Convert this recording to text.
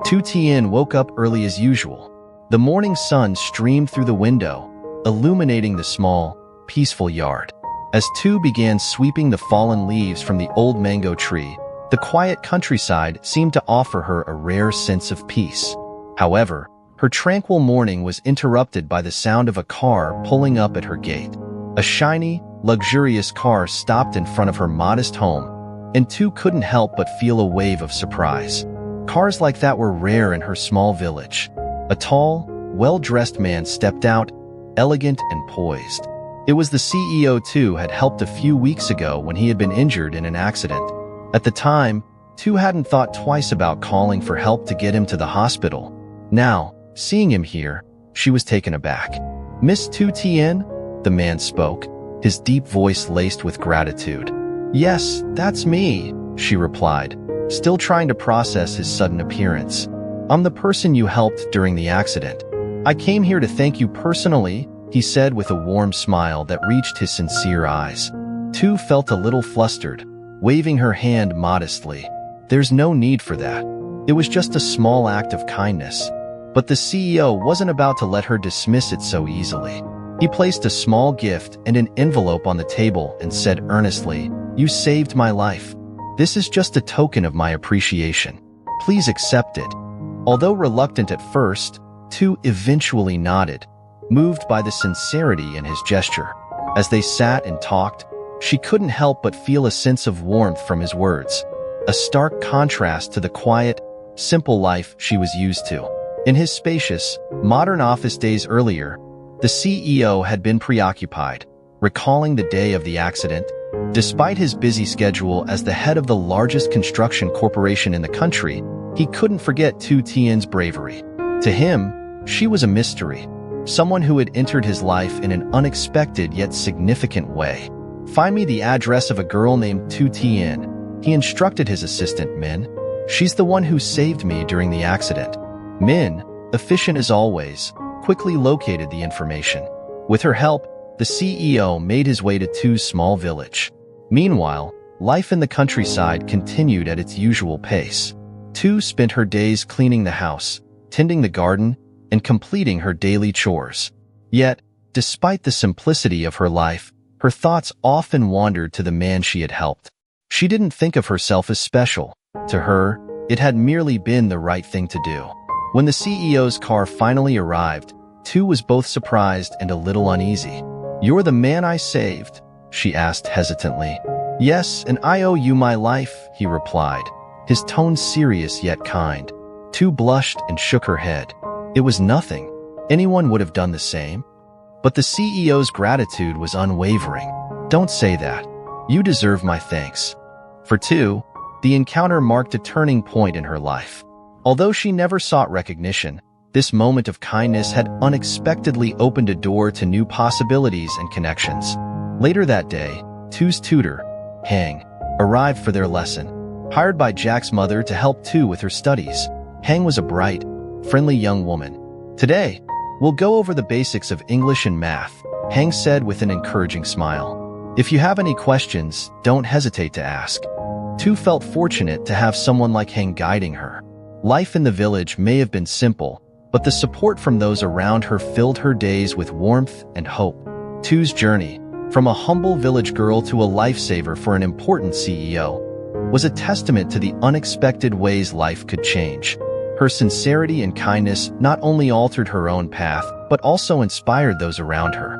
Tu Tien woke up early as usual. The morning sun streamed through the window, illuminating the small, peaceful yard. As Tu began sweeping the fallen leaves from the old mango tree, the quiet countryside seemed to offer her a rare sense of peace. However, her tranquil morning was interrupted by the sound of a car pulling up at her gate. A shiny, luxurious car stopped in front of her modest home, and Tu couldn't help but feel a wave of surprise. Cars like that were rare in her small village. A tall, well-dressed man stepped out, elegant and poised. It was the CEO Tu had helped a few weeks ago when he had been injured in an accident. At the time, Tu hadn't thought twice about calling for help to get him to the hospital. Now, seeing him here, she was taken aback. "Miss Tu Tien?" the man spoke, his deep voice laced with gratitude. "Yes, that's me," she replied, still trying to process his sudden appearance. "I'm the person you helped during the accident. I came here to thank you personally," he said with a warm smile that reached his sincere eyes. Tu felt a little flustered, waving her hand modestly. "There's no need for that. It was just a small act of kindness." But the CEO wasn't about to let her dismiss it so easily. He placed a small gift and an envelope on the table and said earnestly, "You saved my life. This is just a token of my appreciation. Please accept it." Although reluctant at first, Tu eventually nodded, moved by the sincerity in his gesture. As they sat and talked, she couldn't help but feel a sense of warmth from his words, a stark contrast to the quiet, simple life she was used to. In his spacious, modern office days earlier, the CEO had been preoccupied, recalling the day of the accident. Despite his busy schedule as the head of the largest construction corporation in the country, he couldn't forget Tu Tien's bravery. To him, she was a mystery, someone who had entered his life in an unexpected yet significant way. "Find me the address of a girl named Tu Tien," he instructed his assistant Min. "She's the one who saved me during the accident." Min, efficient as always, quickly located the information. With her help, the CEO made his way to Tu's small village. Meanwhile, life in the countryside continued at its usual pace. Tu spent her days cleaning the house, tending the garden, and completing her daily chores. Yet, despite the simplicity of her life, her thoughts often wandered to the man she had helped. She didn't think of herself as special. To her, it had merely been the right thing to do. When the CEO's car finally arrived, Tu was both surprised and a little uneasy. "You're the man I saved?" she asked hesitantly. "Yes, and I owe you my life," he replied, his tone serious yet kind. Tu blushed and shook her head. It was nothing. Anyone would have done the same. But the CEO's gratitude was unwavering. "Don't say that. You deserve my thanks." For Tu, the encounter marked a turning point in her life. Although she never sought recognition, this moment of kindness had unexpectedly opened a door to new possibilities and connections. Later that day, Tu's tutor, Hang, arrived for their lesson. Hired by Jack's mother to help Tu with her studies, Hang was a bright, friendly young woman. "Today, we'll go over the basics of English and math," Hang said with an encouraging smile. "If you have any questions, don't hesitate to ask." Tu felt fortunate to have someone like Hang guiding her. Life in the village may have been simple, but the support from those around her filled her days with warmth and hope. Tu's journey, from a humble village girl to a lifesaver for an important CEO, was a testament to the unexpected ways life could change. Her sincerity and kindness not only altered her own path, but also inspired those around her.